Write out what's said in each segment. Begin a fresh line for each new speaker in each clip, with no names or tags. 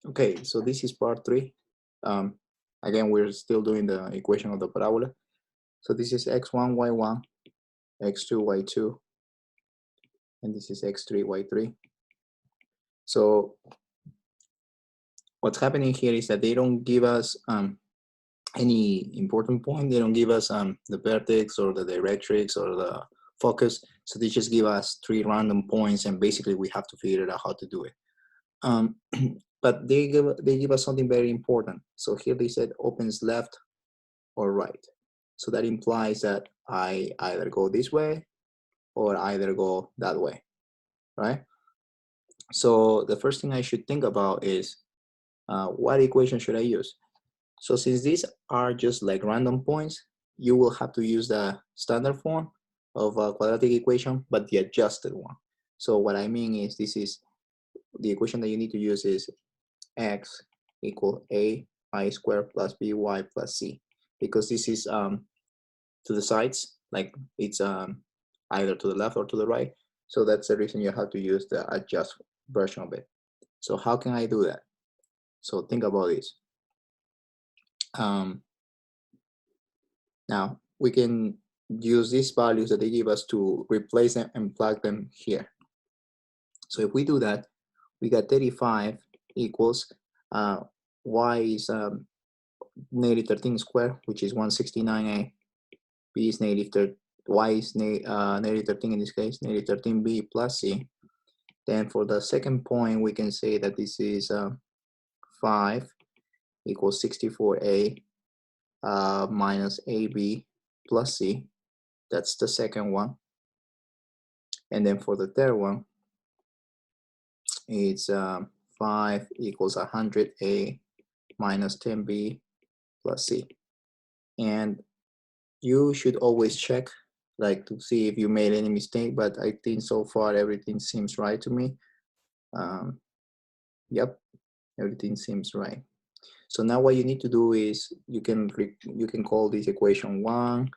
Okay, so this is part 3. Again, we're still doing the equation of the parabola. So this is x1, y1, x2, y2, and this is x3, y3. So what's happening here is that they don't give us any important point. They don't give us the vertex or the directrix or the focus. So they just give us 3 random points, and basically we have to figure out how to do it. But they give us something very important. So here they said opens left or right. So that implies that I either go this way or either go that way, right? So the first thing I should think about is what equation should I use? So since these are just like random points, you will have to use the standard form of a quadratic equation, but the adjusted one. So what I mean is this is the equation that you need to use is x equal ai squared plus by plus c, because this is to the sides, like it's either to the left or to the right. So that's the reason you have to use the adjust version of it. So how can I do that? So think about this. Now we can use these values that they give us to replace them and plug them here. So if we do that, we got 35 equals y is negative 13 squared, which is 169a. B is negative 30, y is negative 13 in this case, negative 13b plus c. Then for the second point, we can say that this is 5 equals 64a minus ab plus c. That's the second one. And then for the third one, it's 5 equals 100a minus 10b plus c. And you should always check, like, to see if you made any mistake, but I think so far everything seems right to me. Yep, everything seems right. So now what you need to do is you can call this equation 1,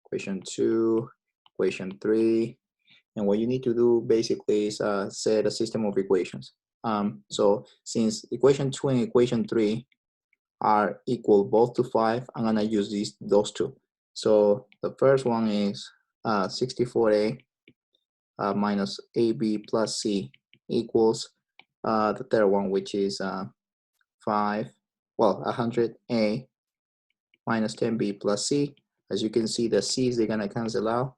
equation 2, equation 3, and what you need to do basically is set a system of equations. So since equation 2 and equation 3 are equal both to 5, I'm gonna use those two. So the first one is 64a minus ab plus c equals the third one, which is 100a minus 10b plus c. As you can see, the c's, they're gonna cancel out.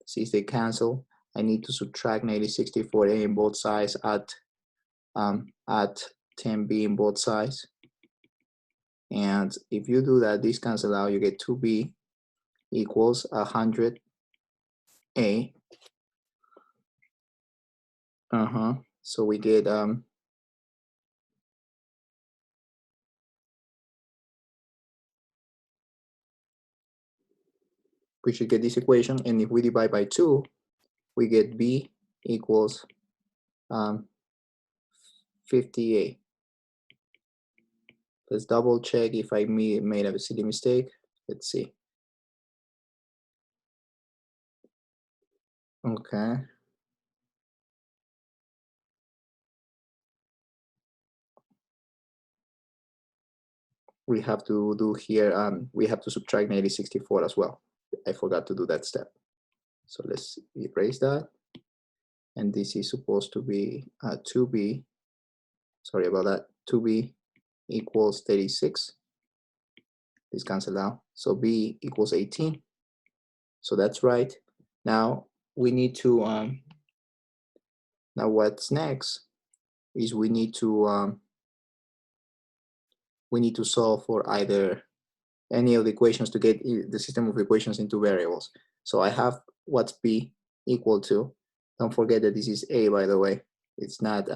C's, they cancel. I need to subtract negative 64a in both sides at 10b in both sides. And if you do that, these cancel out, you get 2b equals 100a. So we get we should get this equation, and if we divide by 2, we get b equals 58. Let's double check if I made a silly mistake. Let's see. Okay. We have to do here, we have to subtract negative 64 as well. I forgot to do that step. So let's erase that. And this is supposed to be 2b, sorry about that, 2b equals 36. This cancel out. So b equals 18. So that's right. Now we need to, now what's next is we need to solve for either any of the equations to get the system of equations into variables. So I have what's b equal to. Don't forget that this is a, by the way. It's not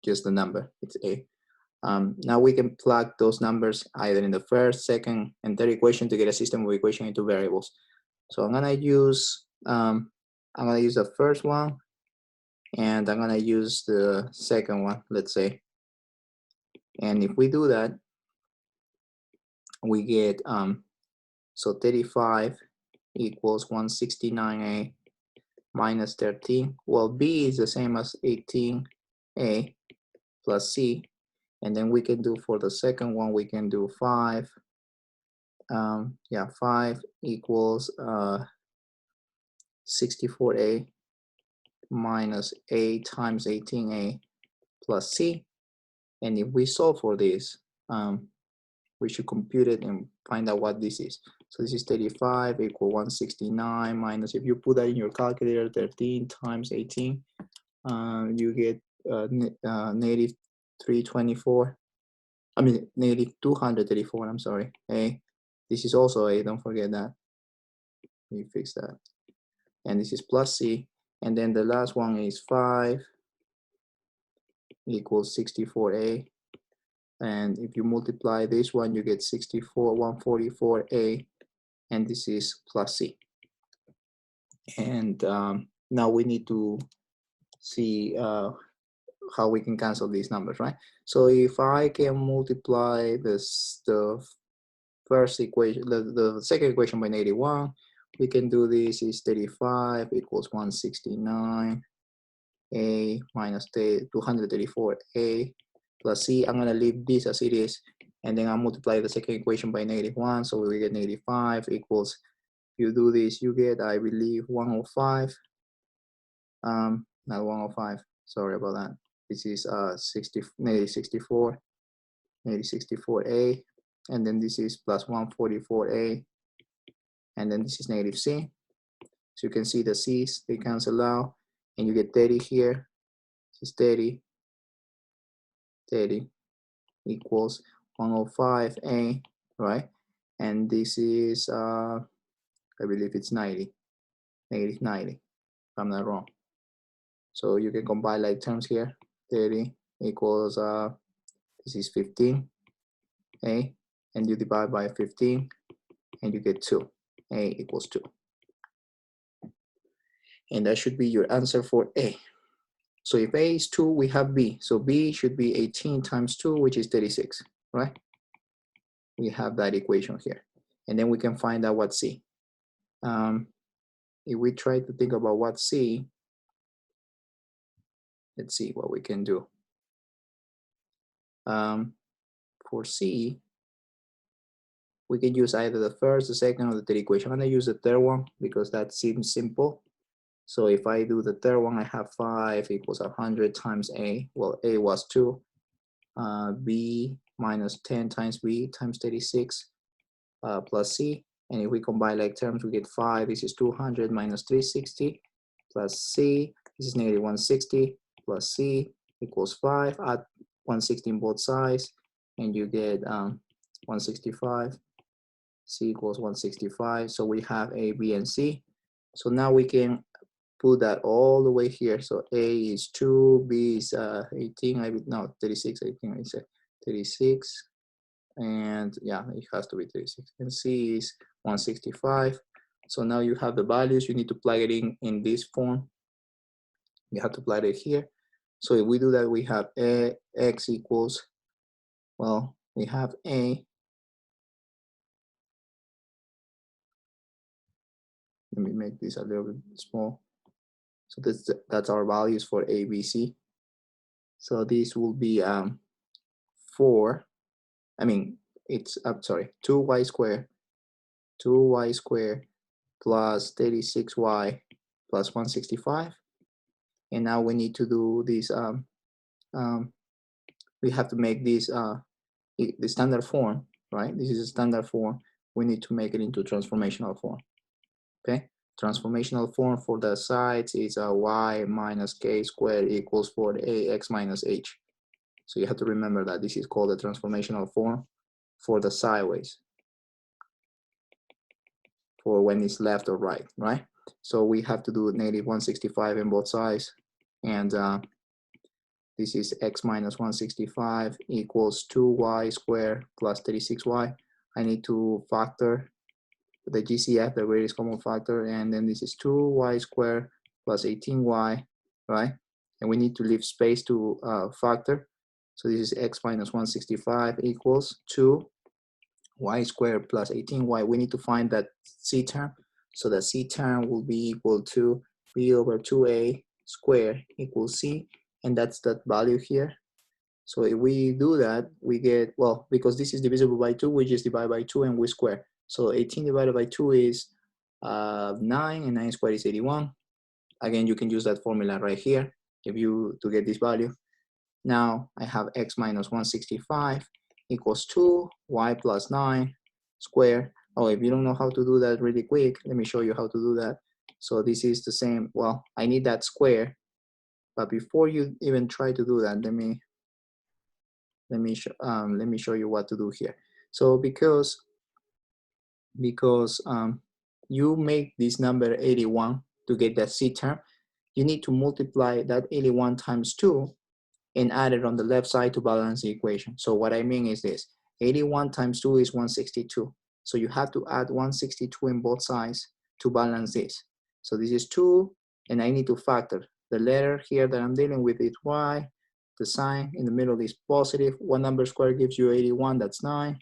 just the number, it's a. Now we can plug those numbers either in the first, second, and third equation to get a system of equation into variables. So I'm gonna use the first one, and I'm gonna use the second one, let's say. And if we do that, we get so 35 equals 169a minus 13. Well, b is the same as 18a plus c. And then we can do for the second one, we can do 5. 5 equals 64a minus a times 18a plus c. And if we solve for this, we should compute it and find out what this is. So this is 35 equal 169 minus, if you put that in your calculator, 13 times 18, you get negative 324. I mean, negative 234, I'm sorry. A. This is also a, don't forget that. Let me fix that. And this is plus c. And then the last one is 5 equals 64a. And if you multiply this one, you get 144a. And this is plus c. And now we need to see how we can cancel these numbers, right? So if I can multiply the first equation, the second equation by -1, we can do this is 35 equals 169 a minus 234a plus c. I'm gonna leave this as it is, and then I'll multiply the second equation by -1, so we get -5 equals, if you do this, you get, I believe, 105, not 105, sorry about that. This is -64, -64a, and then this is plus 144a, and then this is negative c. So you can see the c's, they cancel out, and you get 30 here. This is 30 equals 105a, right? And this is, I believe it's 90, negative 90, if I'm not wrong. So you can combine like terms here. 30 equals, this is 15a, and you divide by 15, and you get 2. A equals 2. And that should be your answer for A. So if A is 2, we have B. So B should be 18 times 2, which is 36, right? We have that equation here. And then we can find out what C. If we try to think about what C, let's see what we can do. For C, we can use either the first, the second, or the third equation. I'm gonna use the third one because that seems simple. So if I do the third one, I have 5 equals 100 times A. Well, A was 2. B minus 10 times B times 36 plus C. And if we combine like terms, we get 5. This is 200 minus 360 plus C. This is negative 160 plus C equals 5. Add 160 on both sides, and you get 165. C equals 165. So we have A, B, and C. So now we can put that all the way here. So A is 2, B is 18, no, 36, I think I said 36. And yeah, it has to be 36. And C is 165. So now you have the values. You need to plug it in this form. You have to plug it here. So if we do that, we have X equals, well, we have A. Let me make this a little bit small. So that's our values for A, B, C. So this will be 4. I mean, it's, I'm sorry, 2y squared plus 36y plus 165. And now we need to do this, we have to make this the standard form, right? This is a standard form. We need to make it into transformational form, okay? Transformational form for the sides is y minus k squared equals 4ax minus h. So you have to remember that this is called the transformational form for the sideways, for when it's left or right, right? So we have to do negative 165 in both sides. And this is x minus 165 equals 2y squared plus 36y. I need to factor the GCF, the greatest common factor, and then this is 2y squared plus 18y, right? And we need to leave space to factor. So this is x minus 165 equals 2y squared plus 18y. We need to find that c term. So the c term will be equal to b over 2a squared equals c, and that's that value here. So if we do that, we get, well, because this is divisible by 2, we just divide by 2 and we square. So 18 divided by 2 is 9, and 9 squared is 81. Again, you can use that formula right here to get this value. Now I have x minus 165 equals 2, y plus 9 squared. Oh, if you don't know how to do that really quick, let me show you how to do that. So this is the same, well, I need that square, but before you even try to do that, let me show you what to do here. So because you make this number 81 to get that c term, you need to multiply that 81 times 2 and add it on the left side to balance the equation. So what I mean is this, 81 times 2 is 162. So you have to add 162 in both sides to balance this. So this is 2, and I need to factor. The letter here that I'm dealing with is y. The sign in the middle is positive. 1 number squared gives you 81, that's 9.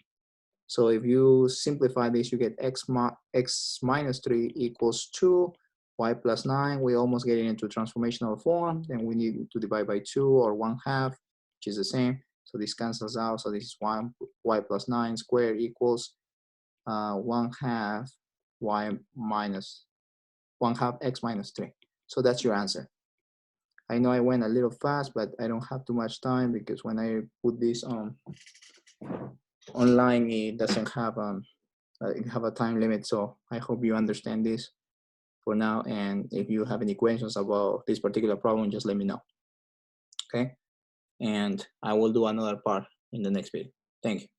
So if you simplify this, you get x minus 3 equals 2, y plus 9. We almost get into transformational form. Then we need to divide by 2 or 1/2, which is the same. So this cancels out. So this is 1, y plus 9 squared equals 1/2 y minus 1/2 x minus 3. So that's your answer. I know I went a little fast, but I don't have too much time because when I put this online, it doesn't have a time limit. So I hope you understand this for now. And if you have any questions about this particular problem, just let me know. Okay. And I will do another part in the next video. Thank you.